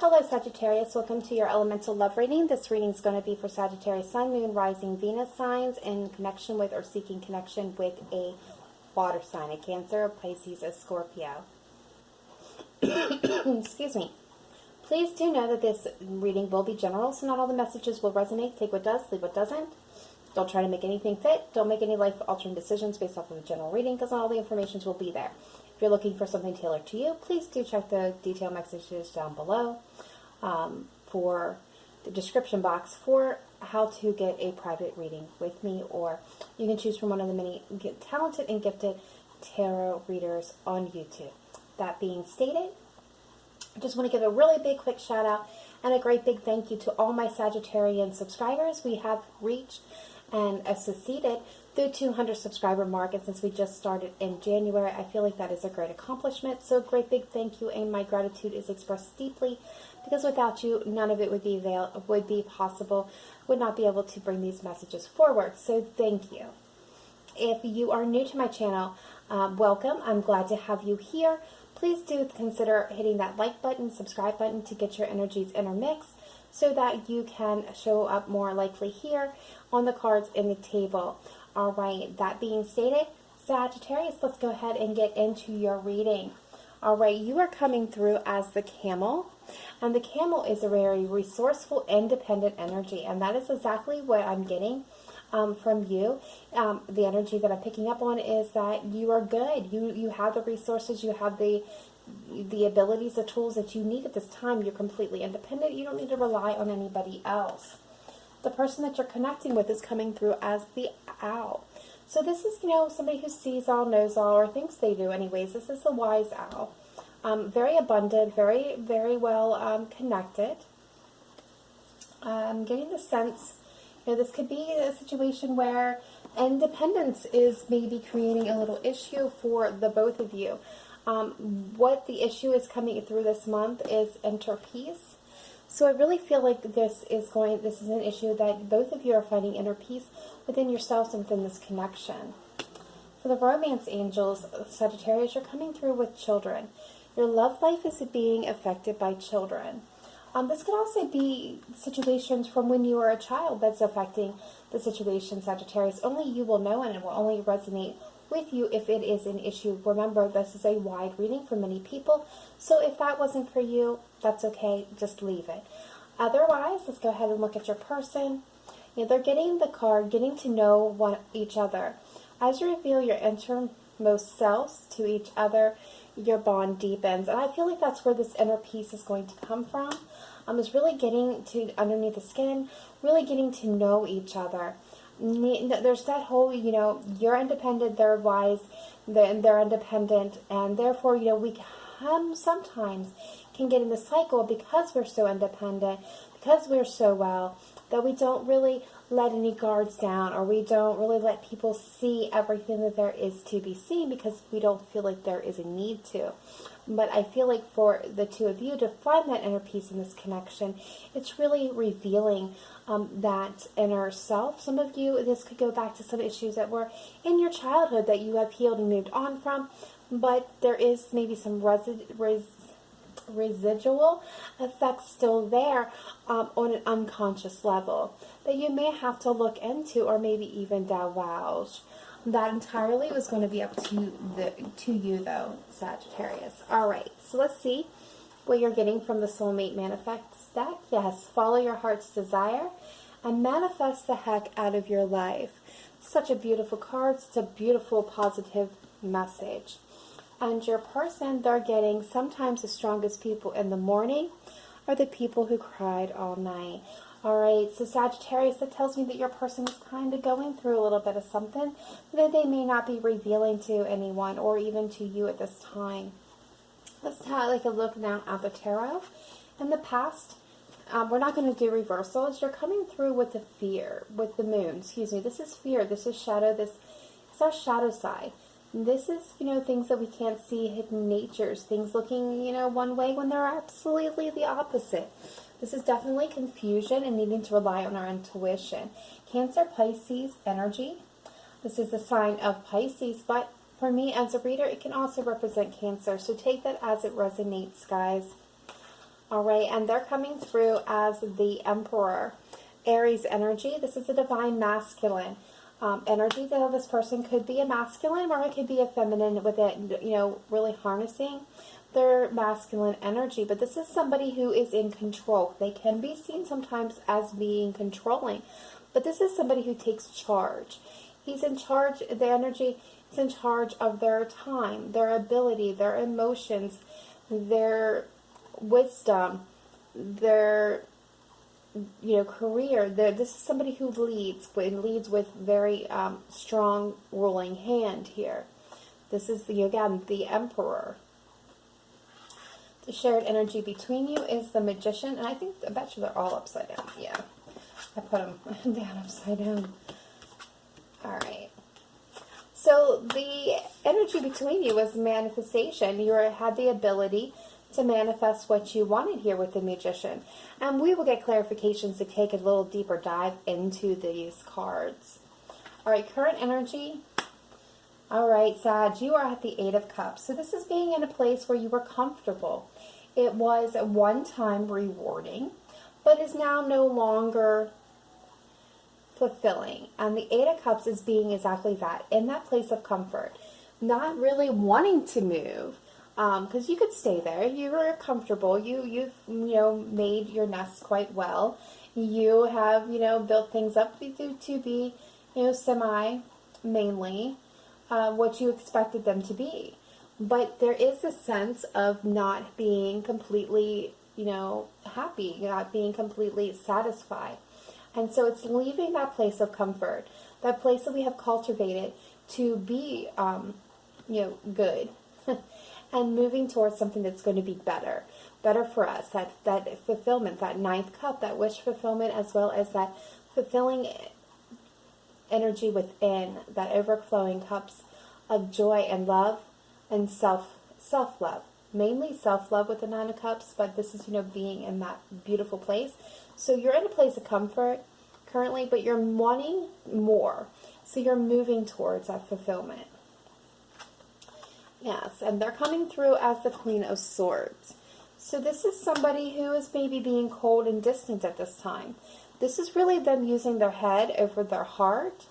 Hello Sagittarius, welcome to your elemental love reading. This reading is going to be for Sagittarius Sun, Moon, Rising, Venus signs in connection with or seeking connection with a water sign, a Cancer, a Pisces, a Scorpio. Excuse me. Please do know that this reading will be general, so not all the messages will resonate. Take what does, leave what doesn't. Don't try to make anything fit. Don't make any life-altering decisions based off of a general reading, because not all the information will be there. If you're looking for something tailored to you, please do check the detailed messages down below for the description box for how to get a private reading with me, or you can choose from one of the many talented and gifted tarot readers on YouTube. That being stated, I just want to give a really big quick shout out and a great big thank you to all my Sagittarian subscribers. We have reached and succeeded the 200 subscriber mark, and since we just started in January, I feel like that is a great accomplishment. So a great big thank you, and my gratitude is expressed deeply, because without you, none of it would be possible, would not be able to bring these messages forward. So thank you. If you are new to my channel, welcome. I'm glad to have you here. Please do consider hitting that like button, subscribe button to get your energies intermixed, so that you can show up more likely here on the cards in the table. All right, that being stated, Sagittarius, let's go ahead and get into your reading. All right, you are coming through as the Camel, and the Camel is a very resourceful, independent energy, and that is exactly what I'm getting from you. The energy that I'm picking up on is that you are good. You have the resources, you have the abilities, the tools that you need at this time. You're completely independent. You don't need to rely on anybody else. The person that you're connecting with is coming through as the Owl. So this is, somebody who sees all, knows all, or thinks they do anyways. This is the wise owl. Very abundant, very, very well connected. I'm getting the sense, this could be a situation where independence is maybe creating a little issue for the both of you. What the issue is coming through this month is inner peace. So I really feel like this is an issue that both of you are finding inner peace within yourselves and within this connection. For the romance angels, Sagittarius, you're coming through with children. Your love life is being affected by children. This could also be situations from when you were a child that's affecting the situation, Sagittarius. Only you will know, and it will only resonate with you if it is an issue. Remember, this is a wide reading for many people, so if that wasn't for you, that's okay, just leave it. Otherwise, let's go ahead and look at your person. They're getting the card, getting to know each other. As you reveal your innermost selves to each other, your bond deepens, and I feel like that's where this inner peace is going to come from. Is really getting to underneath the skin, really getting to know each other. There's that whole, you're independent, they're wise, they're independent, and therefore, we sometimes can get in the cycle because we're so independent, because we're so well, that we don't really let any guards down, or we don't really let people see everything that there is to be seen, because we don't feel like there is a need to. But I feel like for the two of you to find that inner peace in this connection, it's really revealing that inner self. Some of you, this could go back to some issues that were in your childhood that you have healed and moved on from, but there is maybe some residual effects still there on an unconscious level that you may have to look into, or maybe even divulge. That entirely was going to be up to you though, Sagittarius. Alright, so let's see what you're getting from the Soulmate Manifest deck. Yes, follow your heart's desire and manifest the heck out of your life. Such a beautiful card, it's a beautiful positive message. And your person, they're getting sometimes the strongest people in the morning are the people who cried all night. Alright, so Sagittarius, that tells me that your person is kind of going through a little bit of something that they may not be revealing to anyone or even to you at this time. Let's take a look now at the tarot. In the past, we're not going to do reversals. You're coming through with the fear, with the moon. Excuse me, this is fear, this is shadow, this is our shadow side. This is, things that we can't see, hidden natures, things looking, one way when they're absolutely the opposite. This is definitely confusion and needing to rely on our intuition. Cancer, Pisces energy. This is the sign of Pisces, but for me as a reader, it can also represent Cancer. So take that as it resonates, guys. All right, and they're coming through as the Emperor. Aries energy. This is a divine masculine energy. Though this person could be a masculine or it could be a feminine with it, you know, really harnessing their masculine energy. But this is somebody who is in control. They can be seen sometimes as being controlling, but this is somebody who takes charge. He's in charge, the energy is in charge of their time, their ability, their emotions, their wisdom, their, you know, career. This is somebody who leads with very strong ruling hand here. This is, again, the Emperor. The shared energy between you is the Magician, and I bet you they're all upside down. Yeah, I put them down upside down. All right. So the energy between you is manifestation. You had the ability to manifest what you wanted here with the Magician. And we will get clarifications to take a little deeper dive into these cards. All right, current energy. All right, Sag, you are at the Eight of Cups. So this is being in a place where you were comfortable. It was at one time rewarding, but is now no longer fulfilling. And the Eight of Cups is being exactly that, in that place of comfort. Not really wanting to move, because you could stay there. You were comfortable. You've made your nest quite well. You have built things up to be semi mainly what you expected them to be. But there is a sense of not being completely happy, not being completely satisfied. And so it's leaving that place of comfort, that place that we have cultivated to be good. And moving towards something that's going to be better for us, that fulfillment, that ninth cup, that wish fulfillment, as well as that fulfilling energy within, that overflowing cups of joy and love and self-love. Mainly self-love with the Nine of Cups, but this is, being in that beautiful place. So you're in a place of comfort currently, but you're wanting more. So you're moving towards that fulfillment. Yes, and they're coming through as the Queen of Swords. So this is somebody who is maybe being cold and distant at this time. This is really them using their head over their heart,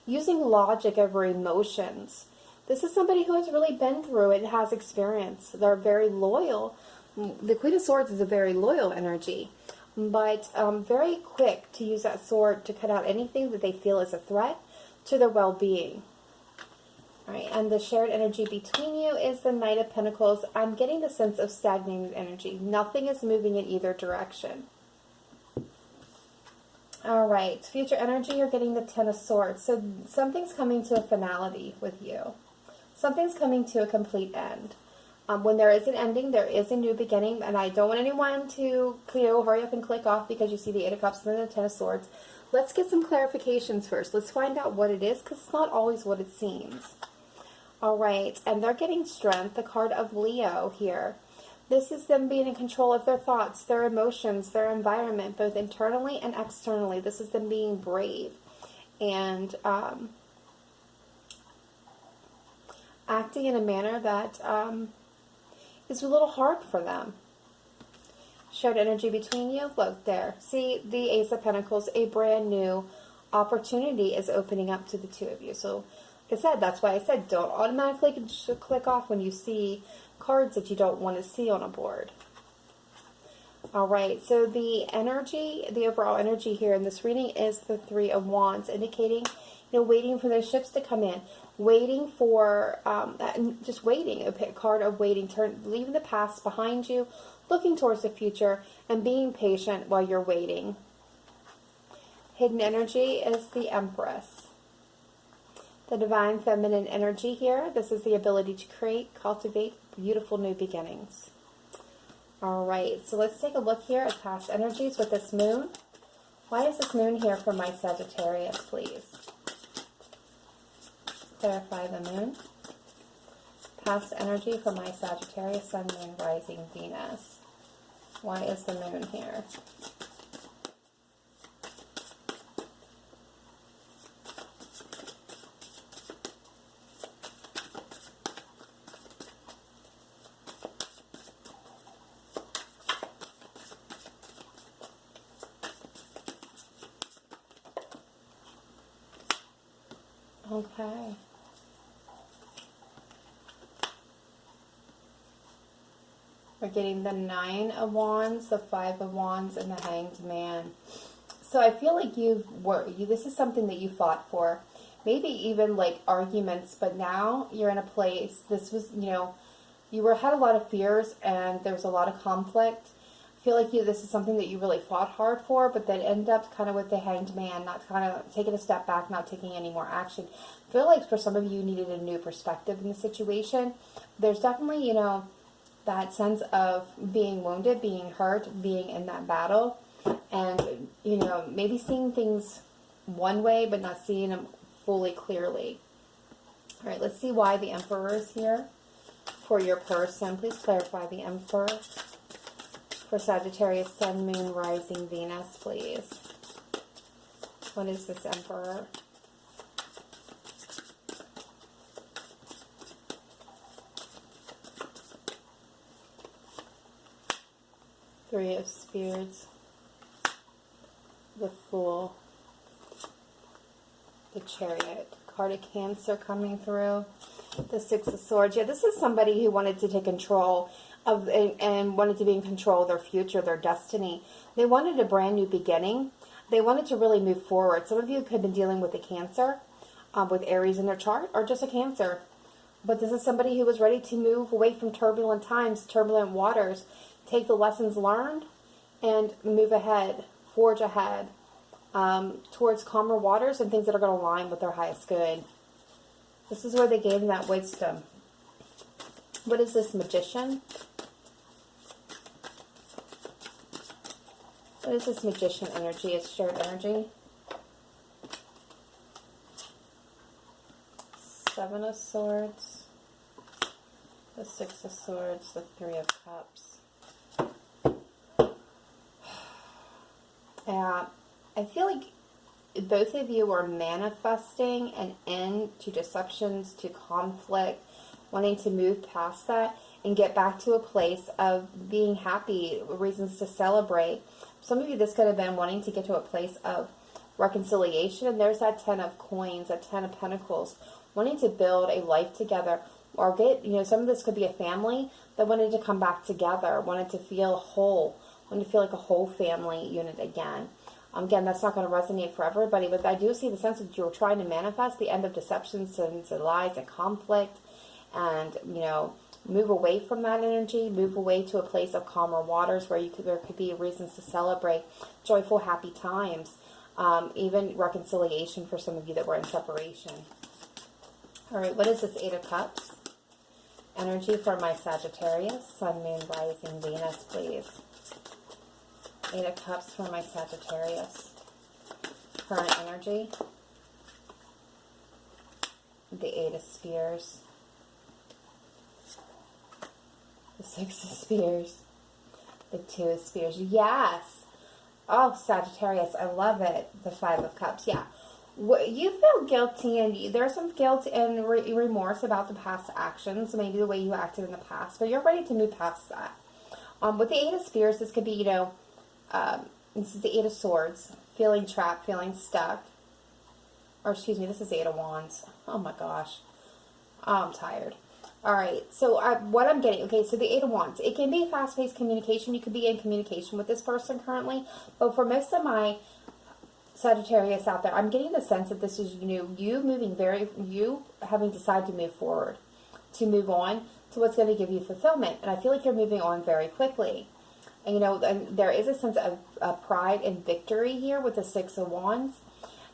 using logic over emotions. This is somebody who has really been through it and has experience. They're very loyal. The Queen of Swords is a very loyal energy, but very quick to use that sword to cut out anything that they feel is a threat to their well-being. All right, and the shared energy between you is the Knight of Pentacles. I'm getting the sense of stagnated energy. Nothing is moving in either direction. All right, future energy, you're getting the Ten of Swords. So something's coming to a finality with you. Something's coming to a complete end. When there is an ending, there is a new beginning. And I don't want anyone to hurry up and click off because you see the Eight of Cups and then the Ten of Swords. Let's get some clarifications first. Let's find out what it is, because it's not always what it seems. All right, and they're getting strength, the card of Leo here. This is them being in control of their thoughts, their emotions, their environment, both internally and externally. This is them being brave and acting in a manner that is a little hard for them. Shared energy between you, look there. See the Ace of Pentacles, a brand new opportunity is opening up to the two of you. So like I said, that's why I said don't automatically click off when you see cards that you don't want to see on a board. All right, so the energy, the overall energy here in this reading is the Three of Wands, indicating, waiting for those ships to come in, waiting for, just waiting, a card of waiting, leaving the past behind you, looking towards the future, and being patient while you're waiting. Hidden energy is the Empress. The divine feminine energy here. This is the ability to create, cultivate beautiful new beginnings. All right, so let's take a look here at past energies with this moon. Why is this moon here for my Sagittarius, please? Clarify the moon. Past energy for my Sagittarius, Sun, Moon, Rising, Venus. Why is the moon here? Okay. We're getting the 9 of Wands, the 5 of Wands, and the Hanged Man. So I feel like this is something that you fought for. Maybe even like arguments, but now you're in a place, this was, had a lot of fears and there was a lot of conflict. I feel like this is something that you really fought hard for, but then end up kind of with the Hanged Man, not kind of taking a step back, not taking any more action. I feel like for some of you needed a new perspective in the situation. There's definitely, that sense of being wounded, being hurt, being in that battle, and, maybe seeing things one way, but not seeing them fully clearly. All right, let's see why the Emperor is here for your person. Please clarify the Emperor for Sagittarius, Sun, Moon, Rising, Venus, please. What is this Emperor? Three of Spears, the Fool, the Chariot, card of Cancer coming through, the Six of Swords. Yeah, this is somebody who wanted to take control of and wanted to be in control of their future, their destiny. They wanted a brand new beginning. They wanted to really move forward. Some of you could have been dealing with a Cancer, with Aries in their chart, or just a Cancer. But this is somebody who was ready to move away from turbulent times, turbulent waters, take the lessons learned, and move ahead, forge ahead, towards calmer waters and things that are going to align with their highest good. This is where they gain that wisdom. What is this Magician? What is this Magician energy? It's shared energy. Seven of Swords, the Six of Swords, the Three of Cups. I feel like both of you are manifesting an end to deceptions, to conflict, wanting to move past that and get back to a place of being happy, reasons to celebrate. Some of you, this could have been wanting to get to a place of reconciliation. And there's that 10 of Coins, that 10 of Pentacles, wanting to build a life together. Or get, some of this could be a family that wanted to come back together, wanted to feel whole, wanted to feel like a whole family unit again. Again, that's not going to resonate for everybody, but I do see the sense that you're trying to manifest the end of deceptions and lies and conflict, and, move away from that energy, move away to a place of calmer waters where there could be reasons to celebrate joyful, happy times, even reconciliation for some of you that were in separation. All right, what is this Eight of Cups? Energy for my Sagittarius, Sun, Moon, Rising, Venus, please. Eight of Cups for my Sagittarius. Current energy. The Eight of Spears. The Six of Spears. The Two of Spears. Yes! Oh, Sagittarius, I love it. The Five of Cups, yeah. You feel guilty, and there's some guilt and remorse about the past actions, maybe the way you acted in the past, but you're ready to move past that. With the Eight of Spears, this could be, this is the Eight of Swords, feeling trapped, feeling stuck. Or, excuse me, this is the Eight of Wands. Oh my gosh. Oh, I'm tired. All right, so what I'm getting, okay, so the Eight of Wands, it can be fast-paced communication. You could be in communication with this person currently, but for most of my Sagittarius out there, I'm getting the sense that this is you having decided to move forward, to move on to what's going to give you fulfillment. And I feel like you're moving on very quickly. And, and there is a sense of pride and victory here with the Six of Wands.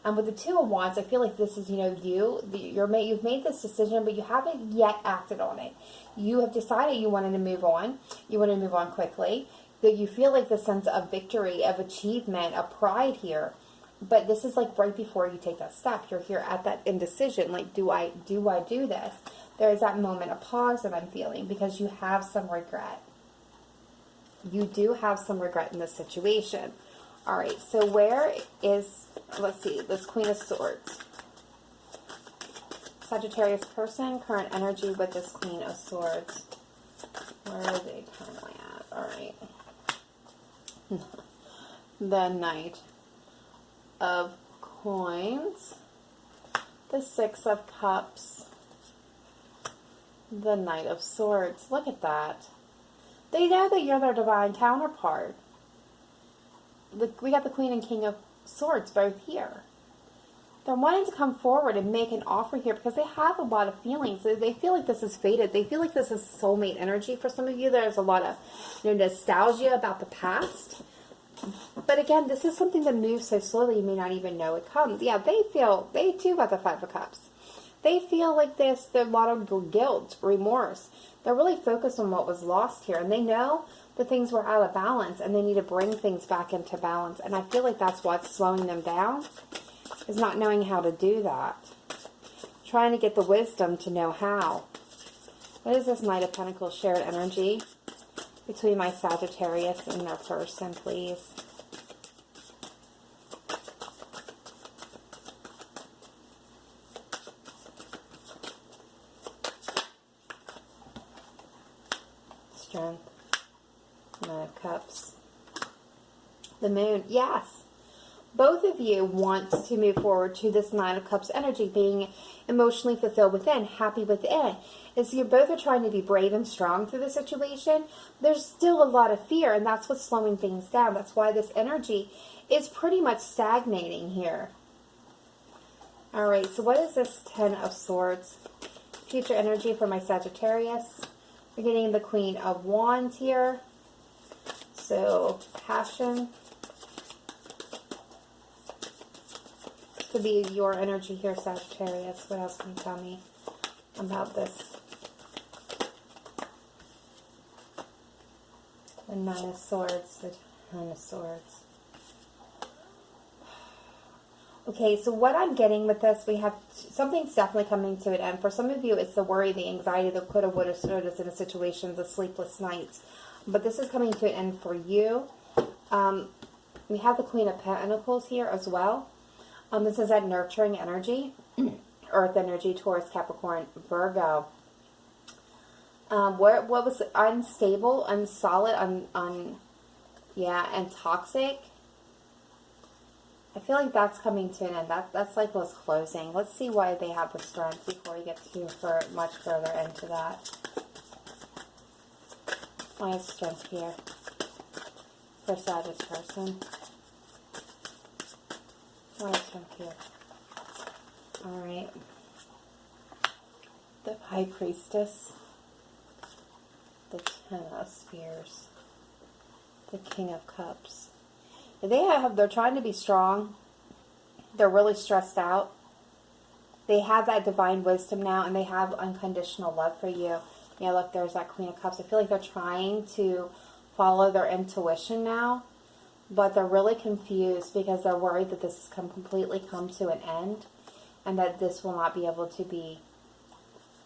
And with the Two of Wands, I feel like this is, you've made this decision, but you haven't yet acted on it. You have decided you wanted to move on. You want to move on quickly. That you feel like the sense of victory, of achievement, of pride here. But this is like right before you take that step. You're here at that indecision. Like, do I do this? There is that moment of pause that I'm feeling because you have some regret. You do have some regret in this situation. All right, so where is, let's see, this Queen of Swords. Sagittarius person, current energy with this Queen of Swords. Where are they currently at? All right. The Knight of Coins, The Six of Cups. The Knight of Swords. Look at that. They know that you're their divine counterpart. We got the Queen and King of Swords both here. They're wanting to come forward and make an offer here because they have a lot of feelings. They feel like this is fated. They feel like this is soulmate energy. For some of you, there's a lot of nostalgia about the past. But again, this is something that moves so slowly you may not even know it comes. Yeah, they too got the Five of Cups. They feel like there's a lot of guilt, remorse. They're really focused on what was lost here. And they know that things were out of balance and they need to bring things back into balance. And I feel like that's what's slowing them down, is not knowing how to do that. Trying to get the wisdom to know how. What is this Knight of Pentacles shared energy between my Sagittarius and their person, please? Strength. Nine of Cups. The Moon. Yes. Both of you want to move forward to this Nine of Cups energy, being emotionally fulfilled within, happy within. Is you both are trying to be brave and strong through the situation. There's still a lot of fear, and that's what's slowing things down. That's why this energy is pretty much stagnating here. All right, so what is this Ten of Swords? Future energy for my Sagittarius. We're getting the Queen of Wands here. So, passion. Could be your energy here, Sagittarius. What else can you tell me about this? The Nine of Swords. The Ten of Swords. Okay, so what I'm getting with this, we have something's definitely coming to an end. For some of you, it's the worry, the anxiety, the coulda, woulda, shoulda in a situation, the sleepless nights. But this is coming to an end for you. We have the Queen of Pentacles here as well. This is that nurturing energy, Earth energy, Taurus, Capricorn, Virgo. What was unstable, unsolid, and toxic? I feel like that's coming to an end. That cycle is closing. Let's see why they have the strength before we get too much further into that. Why is strength here for Sagittarius person? Why is strength here? Alright. The High Priestess. The Ten of Spears. The King of Cups. They're trying to be strong. They're really stressed out. They have that divine wisdom now, and they have unconditional love for you. Yeah, look, there's that Queen of Cups. I feel like they're trying to follow their intuition now, but they're really confused because they're worried that this has completely come to an end, and that this will not be able to be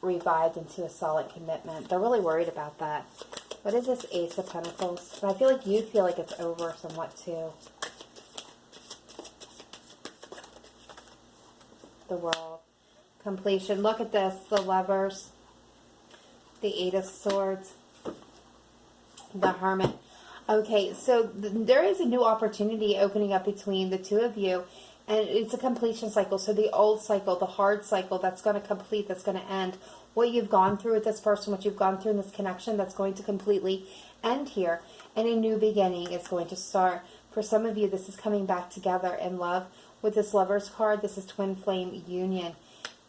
revived into a solid commitment. They're really worried about that. What is this Ace of Pentacles? I feel like you feel like it's over somewhat too. The World. Completion. Look at this. The Lovers. The Eight of Swords. The Hermit. Okay, so there is a new opportunity opening up between the two of you. And it's a completion cycle. So the old cycle, the hard cycle, that's going to complete, that's going to end. What you've gone through with this person, what you've gone through in this connection, that's going to completely end here. And a new beginning is going to start. For some of you, this is coming back together in love. With this Lover's card, this is twin flame union.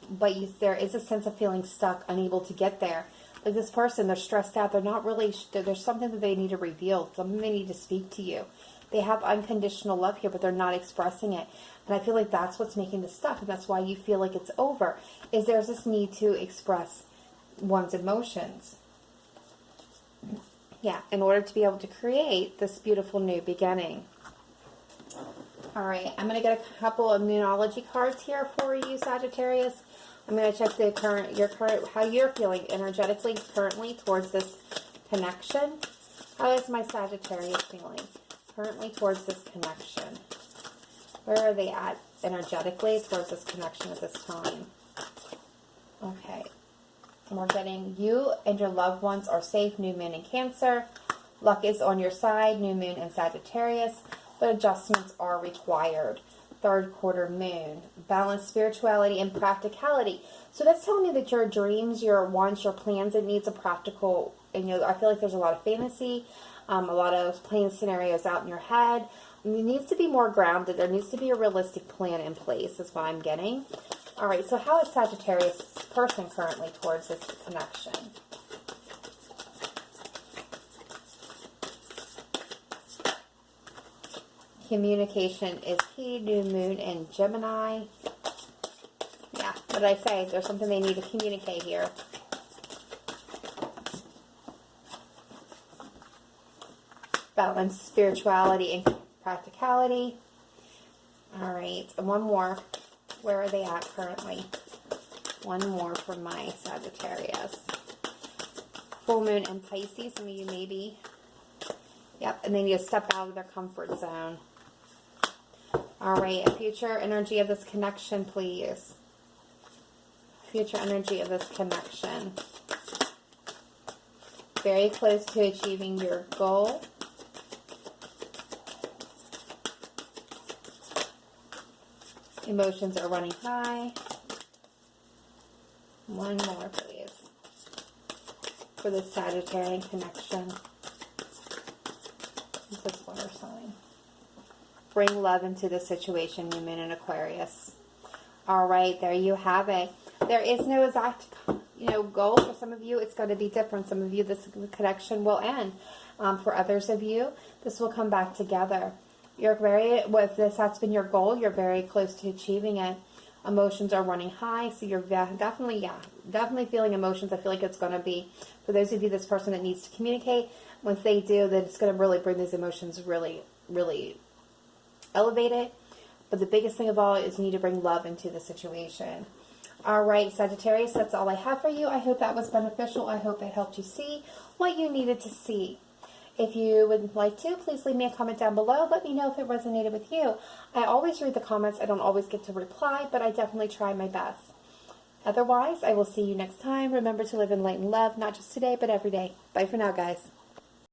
But there is a sense of feeling stuck, unable to get there. Like this person, they're stressed out. They're not really, there's something that they need to reveal. Something they need to speak to you. They have unconditional love here, but they're not expressing it. And I feel like that's what's making this stuck. And that's why you feel like it's over. Is there's this need to express one's emotions. Yeah, in order to be able to create this beautiful new beginning. Alright, I'm going to get a couple of numerology cards here for you, Sagittarius. I'm going to check how you're feeling energetically currently towards this connection. How is my Sagittarius feeling currently towards this connection? Where are they at energetically towards this connection at this time? Okay. And we're getting you and your loved ones are safe. New Moon in Cancer. Luck is on your side. New Moon in Sagittarius. But adjustments are required. third quarter moon. Balance, spirituality, and practicality. So that's telling me that your dreams, your wants, your plans, it needs a practical, and I feel like there's a lot of fantasy, a lot of playing scenarios out in your head. It needs to be more grounded. There needs to be a realistic plan in place, is what I'm getting. All right, so how is Sagittarius person currently towards this connection? Communication is key. New moon in Gemini. Yeah, what did I say? There's something they need to communicate here. Balance, spirituality, and practicality. All right, and one more. Where are they at currently? One more for my Sagittarius. Full moon in Pisces. Some of you maybe. Yep, and they need to step out of their comfort zone. All right, a future energy of this connection, please. Future energy of this connection. Very close to achieving your goal. Emotions are running high. One more, please. For the Sagittarian connection. This is water sign. Bring love into the situation, new moon in Aquarius. All right, there you have it. There is no exact, goal. For some of you, it's going to be different. Some of you, this connection will end. For others of you, this will come back together. If that's been your goal, you're very close to achieving it. Emotions are running high, so you're definitely feeling emotions. I feel like it's going to be, for those of you, this person that needs to communicate. Once they do, then it's going to really bring these emotions really, really elevate it. But the biggest thing of all is you need to bring love into the situation. All right, Sagittarius, that's all I have for you. I hope that was beneficial. I hope it helped you see what you needed to see. If you would like to, please leave me a comment down below. Let me know if it resonated with you. I always read the comments. I don't always get to reply, but I definitely try my best. Otherwise, I will see you next time. Remember to live in light and love, not just today, but every day. Bye for now, guys.